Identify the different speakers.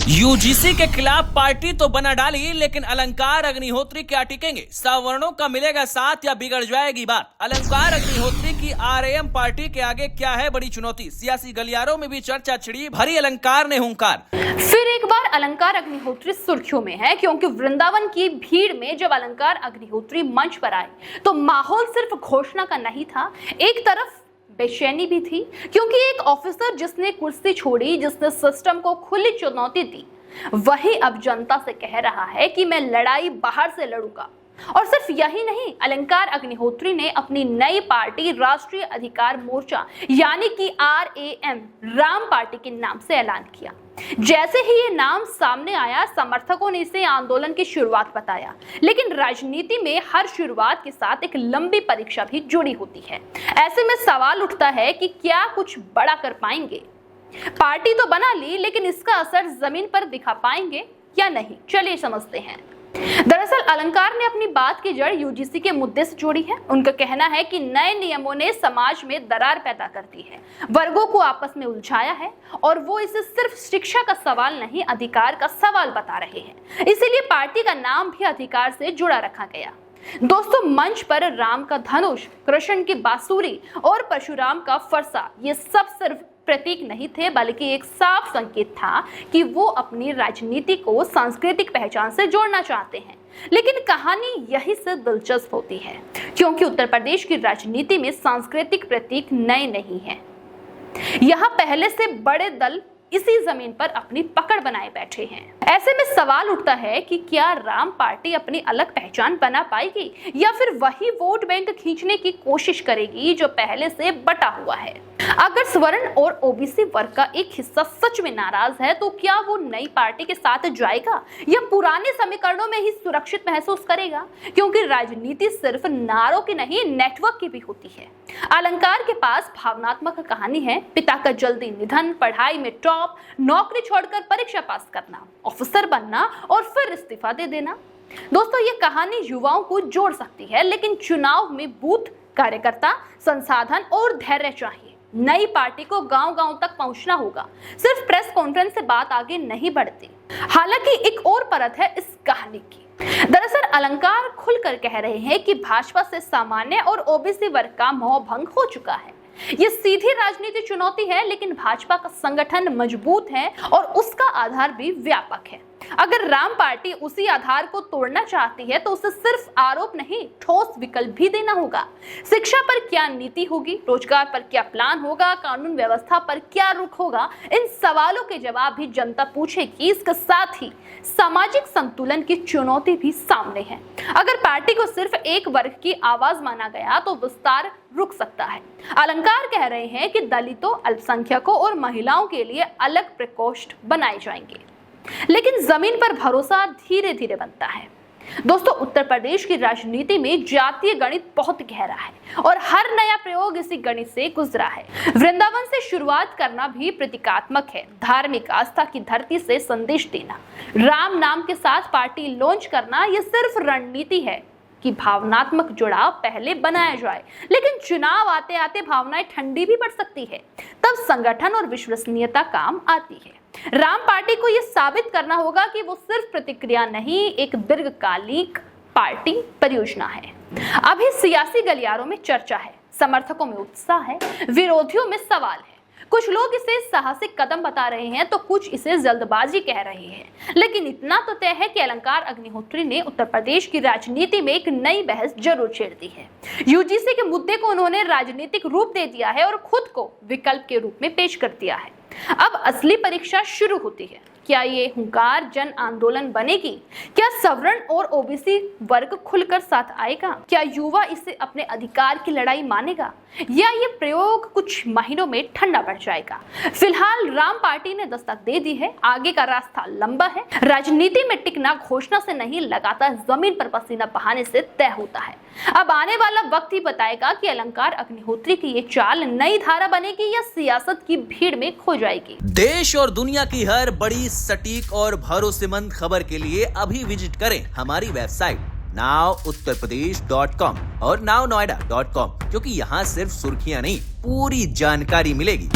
Speaker 1: UGC के खिलाफ party तो बना डाली, लेकिन अलंकार अग्निहोत्री क्या टिकेंगे? सवर्णों का मिलेगा साथ या बिगड़ जाएगी बात? अलंकार अग्निहोत्री की आरएएम पार्टी के आगे क्या है बड़ी चुनौती? सियासी गलियारों में भी चर्चा छिड़ी, भरी अलंकार ने हुंकार।
Speaker 2: फिर एक बार अलंकार अग्निहोत्री सुर्खियों में है, क्योंकि वृंदावन की भीड़ में जब अलंकार अग्निहोत्री मंच पर आए तो माहौल सिर्फ घोषणा का नहीं था, एक तरफ बेचैनी भी थी, क्योंकि एक ऑफिसर जिसने कुर्सी छोड़ी, जिसने सिस्टम को खुली चुनौती दी, वही अब जनता से कह रहा है कि मैं लड़ाई बाहर से लड़ूंगा। और सिर्फ यही नहीं, अलंकार अग्निहोत्री ने अपनी नई पार्टी राष्ट्रीय अधिकार मोर्चा यानी कि आरएएम राम पार्टी के नाम से ऐलान किया। जैसे ही ये नाम सामने आया, समर्थकों ने इसे आंदोलन की शुरुआत बताया, लेकिन राजनीति में हर शुरुआत के साथ एक लंबी परीक्षा भी जुड़ी होती है। ऐसे में सवाल उठता है कि क्या कुछ बड़ा कर पाएंगे? पार्टी तो बना ली, लेकिन इसका असर जमीन पर दिखा पाएंगे या नहीं? चलिए समझते हैं। दरअसल अलंकार ने अपनी बात की जड़ यूजीसी के मुद्दे से जोड़ी है। उनका कहना है कि नए नियमों ने समाज में दरार पैदा कर दी है, वर्गों को आपस में उलझाया है, और वो इसे सिर्फ शिक्षा का सवाल नहीं, अधिकार का सवाल बता रहे हैं। इसीलिए पार्टी का नाम भी अधिकार से जुड़ा रखा गया। दोस्तों, मंच पर राम का धनुष, कृष्ण की बांसुरी और परशुराम का फरसा, ये सब सिर्फ प्रतीक नहीं थे, बल्कि एक साफ संकेत था कि वो अपनी राजनीति को सांस्कृतिक पहचान से जोड़ना चाहते हैं। लेकिन कहानी यही से दिलचस्प होती है, क्योंकि उत्तर प्रदेश की राजनीति में सांस्कृतिक प्रतीक नए नहीं हैं। यहाँ पहले से बड़े दल इसी जमीन पर अपनी पकड़ बनाए बैठे हैं। ऐसे में सवाल उठता है कि क्या राम पार्टी अपनी अलग पहचान बना पाएगी, या फिर वही वोट बैंक खींचने की कोशिश करेगी जो पहले से बटा हुआ है? अगर स्वर्ण और ओबीसी वर्ग का एक हिस्सा सच में नाराज है, तो क्या वो नई पार्टी के साथ जाएगा या पुराने समीकरणों में ही सुरक्षित महसूस करेगा? क्योंकि राजनीति सिर्फ नारों की नहीं, नेटवर्क की भी होती है। अलंकार के पास भावनात्मक कहानी है। पिता का जल्दी निधन, पढ़ाई में टॉप, नौकरी छोड़कर परीक्षा पास करना, ऑफिसर बनना और फिर इस्तीफा दे देना। दोस्तों, ये कहानी युवाओं को जोड़ सकती है, लेकिन चुनाव में बूथ, कार्यकर्ता, संसाधन और धैर्य चाहिए। नई पार्टी को गांव-गांव तक पहुंचना होगा, सिर्फ प्रेस कॉन्फ्रेंस से बात आगे नहीं बढ़ती। हालांकि एक और परत है इस कहानी की। दरअसल अलंकार खुलकर कह रहे हैं कि भाजपा से सामान्य और ओबीसी वर्ग का मोह भंग हो चुका है। ये सीधी राजनीति चुनौती है, लेकिन भाजपा का संगठन मजबूत है और उसका आधार भी व्यापक है। अगर राम पार्टी उसी आधार को तोड़ना चाहती है, तो उसे सिर्फ आरोप नहीं, ठोस विकल्प भी देना होगा। शिक्षा पर क्या नीति होगी, रोजगार पर क्या प्लान होगा, कानून व्यवस्था पर क्या रुख होगा, इन सवालों के जवाब भी जनता पूछेगी। इसके साथ ही सामाजिक संतुलन की चुनौती भी सामने है। अगर पार्टी को सिर्फ एक वर्ग की आवाज माना गया, तो विस्तार रुक सकता है। अलंकार कह रहे हैं कि दलितों, अल्पसंख्यकों और महिलाओं के लिए अलग प्रकोष्ठ बनाए जाएंगे, लेकिन जमीन पर भरोसा धीरे धीरे बनता है। दोस्तों, उत्तर प्रदेश की राजनीति में जातीय गणित बहुत गहरा है और हर नया प्रयोग इसी गणित से गुजरा है। वृंदावन से शुरुआत करना भी प्रतीकात्मक है, धार्मिक आस्था की धरती से संदेश देना, राम नाम के साथ पार्टी लॉन्च करना, यह सिर्फ रणनीति है कि भावनात्मक जुड़ाव पहले बनाया जाए। लेकिन चुनाव आते आते भावनाएं ठंडी भी पड़ सकती है, तब संगठन और विश्वसनीयता काम आती है। राम पार्टी को यह साबित करना होगा कि वो सिर्फ प्रतिक्रिया नहीं, एक दीर्घकालिक पार्टी परियोजना है। अभी सियासी गलियारों में चर्चा है, समर्थकों में उत्साह है, विरोधियों में सवाल है। कुछ लोग इसे साहसिक कदम बता रहे हैं, तो कुछ इसे जल्दबाजी कह रहे हैं। लेकिन इतना तो तय है कि अलंकार अग्निहोत्री ने उत्तर प्रदेश की राजनीति में एक नई बहस जरूर छेड़ दी है। यूजीसी के मुद्दे को उन्होंने राजनीतिक रूप दे दिया है और खुद को विकल्प के रूप में पेश कर दिया है। अब असली परीक्षा शुरू होती है। क्या ये हुंकार जन आंदोलन बनेगी? क्या सवर्ण और ओबीसी वर्ग खुलकर साथ आएगा? क्या युवा इसे अपने अधिकार की लड़ाई मानेगा, या ये प्रयोग कुछ महीनों में ठंडा पड़ जाएगा? फिलहाल राम पार्टी ने दस्तक दे दी है, आगे का रास्ता लंबा है। राजनीति में टिकना घोषणा से नहीं, लगातार जमीन पर पसीना बहाने से तय होता है। अब आने वाला वक्त ही बताएगा कि अलंकार अग्निहोत्री की ये चाल नई धारा बनेगी या सियासत की भीड़ में खो जाएगी।
Speaker 1: देश और दुनिया की हर बड़ी, सटीक और भरोसेमंद खबर के लिए अभी विजिट करें हमारी वेबसाइट nowuttarpradesh.com और nownoida.com, क्योंकि यहाँ सिर्फ सुर्खियां नहीं, पूरी जानकारी मिलेगी।